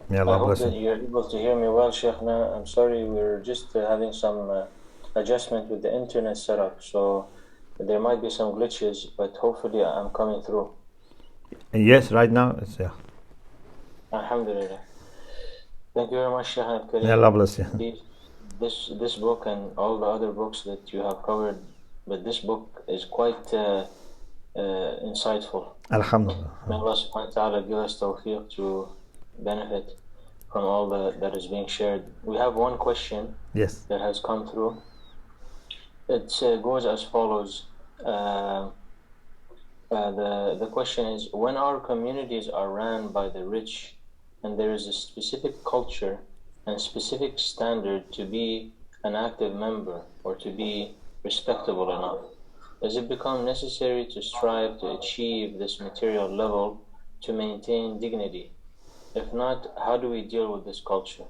May I Allah hope bless that you. you're able to hear me well, Sheikhna. I'm sorry, we're just having some adjustment with the internet setup, so there might be some glitches, but hopefully I'm coming through. Yes, right now it's yeah. Alhamdulillah. Thank you very much, Sheikh May Allah Kareem. bless you. This book and all the other books that you have covered, but this book is quite insightful. May Alhamdulillah. Allah subhanahu wa ta'ala give us tawfiq to benefit from all that is being shared. We have one question Yes. that has come through. It goes as follows. The question is, when our communities are ran by the rich and there is a specific culture and specific standard to be an active member or to be respectable enough, does it become necessary to strive to achieve this material level to maintain dignity? If not, how do we deal with this culture?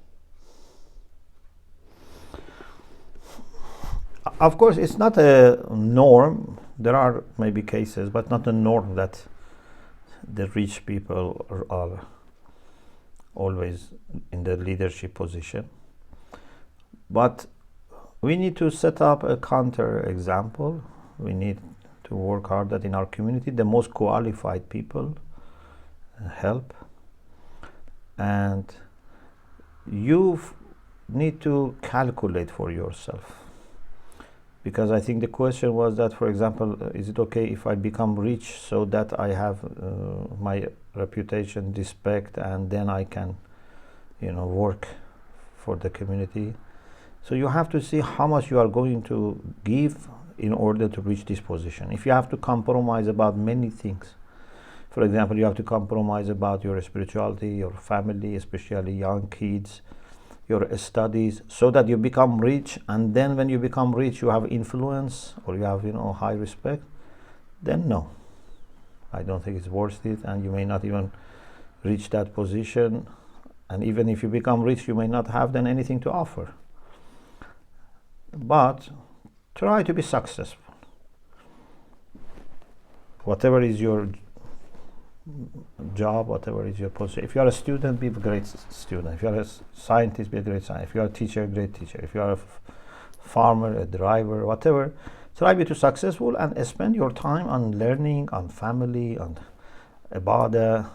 Of course, it's not a norm. There are maybe cases, but not a norm that the rich people are always in the leadership position. But we need to set up a counter example. We need to work hard that in our community the most qualified people help, and you need to calculate for yourself, because I think the question was that, for example, is it okay if I become rich so that I have my reputation, respect, and then I can, work for the community. So you have to see how much you are going to give in order to reach this position. If you have to compromise about many things, for example, you have to compromise about your spirituality, your family, especially young kids, your studies, so that you become rich, and then when you become rich you have influence or you have high respect, then no, I don't think it's worth it, and you may not even reach that position. And even if you become rich, you may not have then anything to offer. But try to be successful, whatever is your job, whatever is your position. If you are a student, be a great student. If you are a scientist, be a great scientist. If you are a teacher, a great teacher. If you are a farmer, a driver, whatever, try to be successful and spend your time on learning, on family, on ibadah,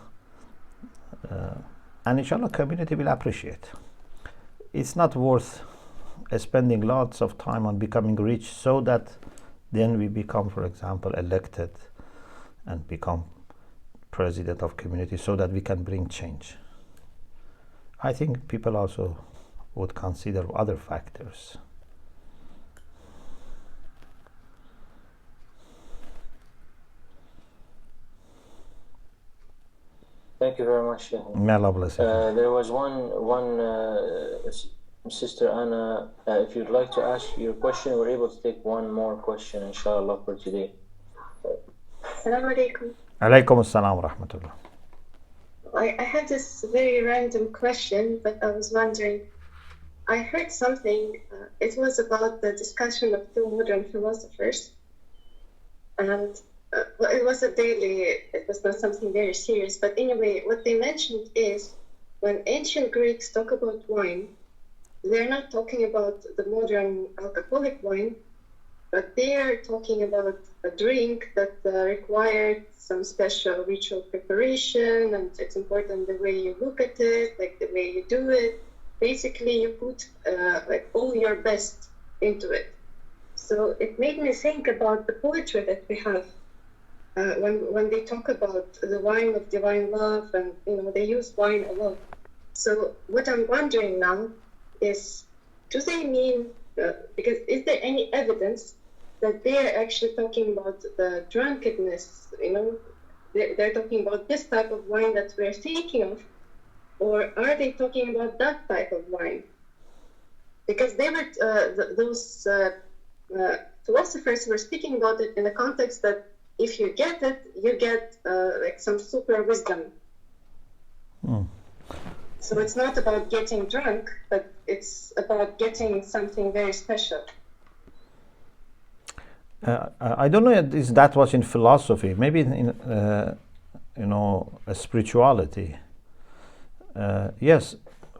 and inshallah community will appreciate. It's not worth spending lots of time on becoming rich so that then we become, for example, elected and become president of community so that we can bring change. I think people also would consider other factors. Thank you very much, Sheikh. May Allah bless you. There was one Sister Anna. If you'd like to ask your question, we're able to take one more question, inshallah, for today. Assalamu alaikum. Alaykum assalam wa rahmatullah. I have this very random question, but I was wondering, I heard something, it was about the discussion of two modern philosophers, and well, it was it was not something very serious, but anyway, what they mentioned is when ancient Greeks talk about wine, they're not talking about the modern alcoholic wine, but they are talking about a drink that required some special ritual preparation, and it's important the way you look at it, like the way you do it. Basically, you put like all your best into it. So it made me think about the poetry that we have when they talk about the wine of divine love, and they use wine a lot. So what I'm wondering now is, do they mean because is there any evidence that they are actually talking about the drunkenness? They're talking about this type of wine that we're thinking of, or are they talking about that type of wine? Because they were those philosophers were speaking about it in the context that if you get it, you get like some super wisdom. So it's not about getting drunk, but it's about getting something very special. I don't know if that was in philosophy, maybe in spirituality. Yes,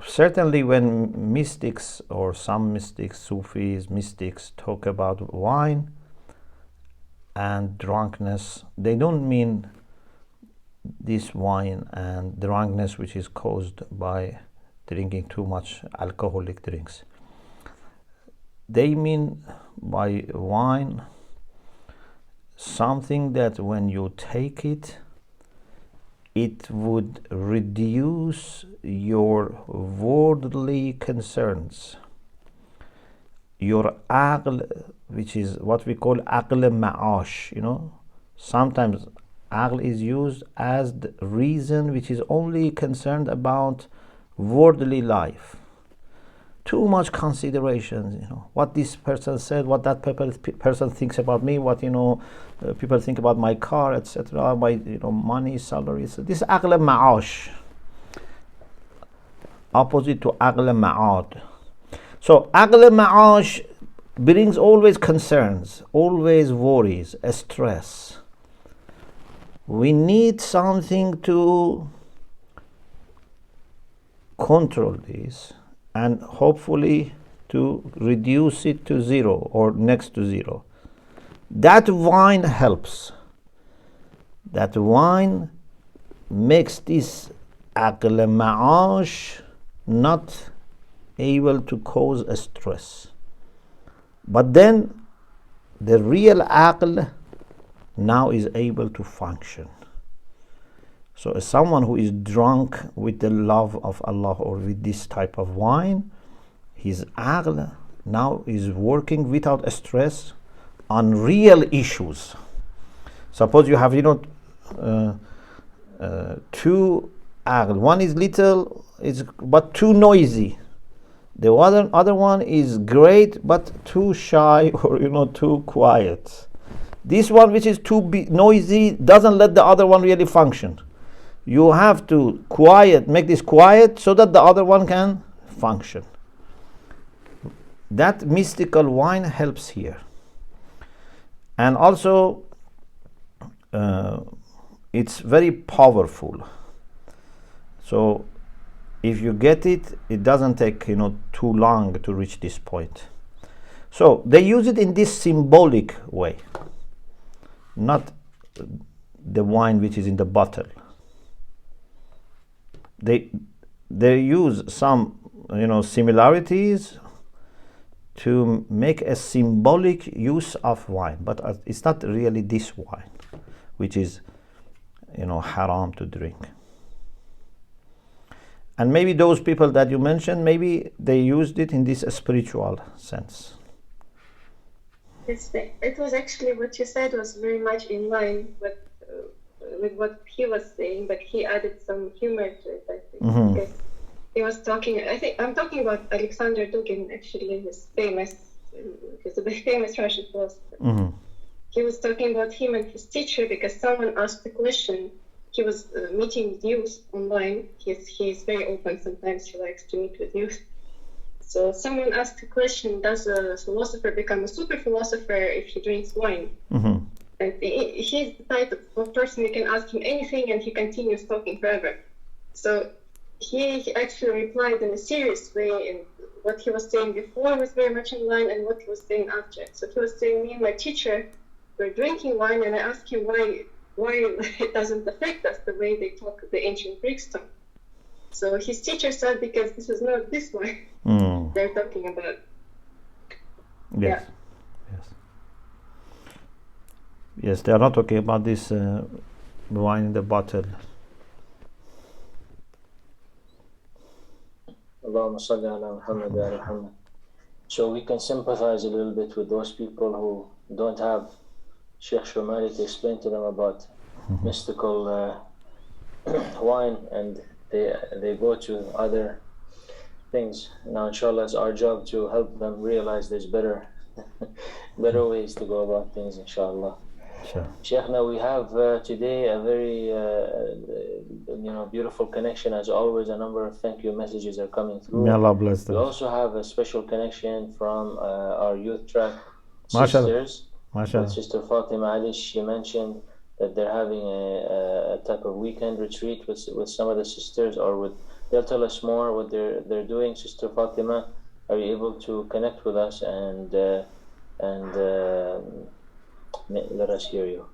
certainly when mystics or some mystics, Sufis, mystics talk about wine and drunkenness, they don't mean this wine and drunkenness which is caused by drinking too much alcoholic drinks. They mean by wine something that when you take it, it would reduce your worldly concerns, your aql, which is what we call aql ma'ash. Sometimes aql is used as the reason which is only concerned about worldly life. Too much considerations, what this person said, what that person thinks about me, what people think about my car, etc., my money, salaries. This aql ma'ash, opposite to aql ma'ad. So aql ma'ash brings always concerns, always worries, stress. We need something to control this and hopefully to reduce it to zero or next to zero. That wine helps. That wine makes this aql ma'ash not able to cause a stress. But then the real aql now is able to function. So someone who is drunk with the love of Allah or with this type of wine, his aql now is working without stress on real issues. Suppose you have two aql. One is little, but too noisy. The other one is great but too shy or too quiet. This one which is too noisy doesn't let the other one really function. You have to make this quiet so that the other one can function. That mystical wine helps here. And also, it's very powerful. So, if you get it, it doesn't take too long to reach this point. So, they use it in this symbolic way, not the wine which is in the bottle. They use some similarities to make a symbolic use of wine, but it's not really this wine which is haram to drink. And maybe those people that you mentioned, maybe they used it in this spiritual sense. It was actually what you said was very much in line with what he was saying, but he added some humor to it, I think. Mm-hmm. Because he was talking, I think I'm talking about Alexander Dugin, actually, he's a very famous Russian philosopher. Mm-hmm. He was talking about him and his teacher because someone asked the question. He was meeting with youth online. He's very open, sometimes he likes to meet with youth. So someone asked the question, does a philosopher become a super philosopher if he drinks wine? Mm-hmm. And he's the type of person you can ask him anything and he continues talking forever. So he actually replied in a serious way, and what he was saying before was very much in line and what he was saying after. So he was saying, me and my teacher were drinking wine, and I asked him why it doesn't affect us the way they talk the ancient Greeks talk. So his teacher said, because this is not this wine they're talking about. Yes. Yeah. Yes, they are not talking about this wine in the bottle. Allahumma salli ala Muhammad wa ala Muhammad. So we can sympathize a little bit with those people who don't have Sheikh Shomali to explain to them about mystical wine, and they go to other things. Now, inshallah, it's our job to help them realize there's better ways to go about things, inshallah. Sure. Sheikh, now we have today a very beautiful connection as always. A number of thank you messages are coming through. May Allah bless them. We also have a special connection from our youth track Mashallah. sisters. Mashallah. With Sister Fatima Ali. She mentioned that they're having a type of weekend retreat with some of the sisters, or with they'll tell us more what they're doing. Sister Fatima, are you able to connect with us and let us hear you?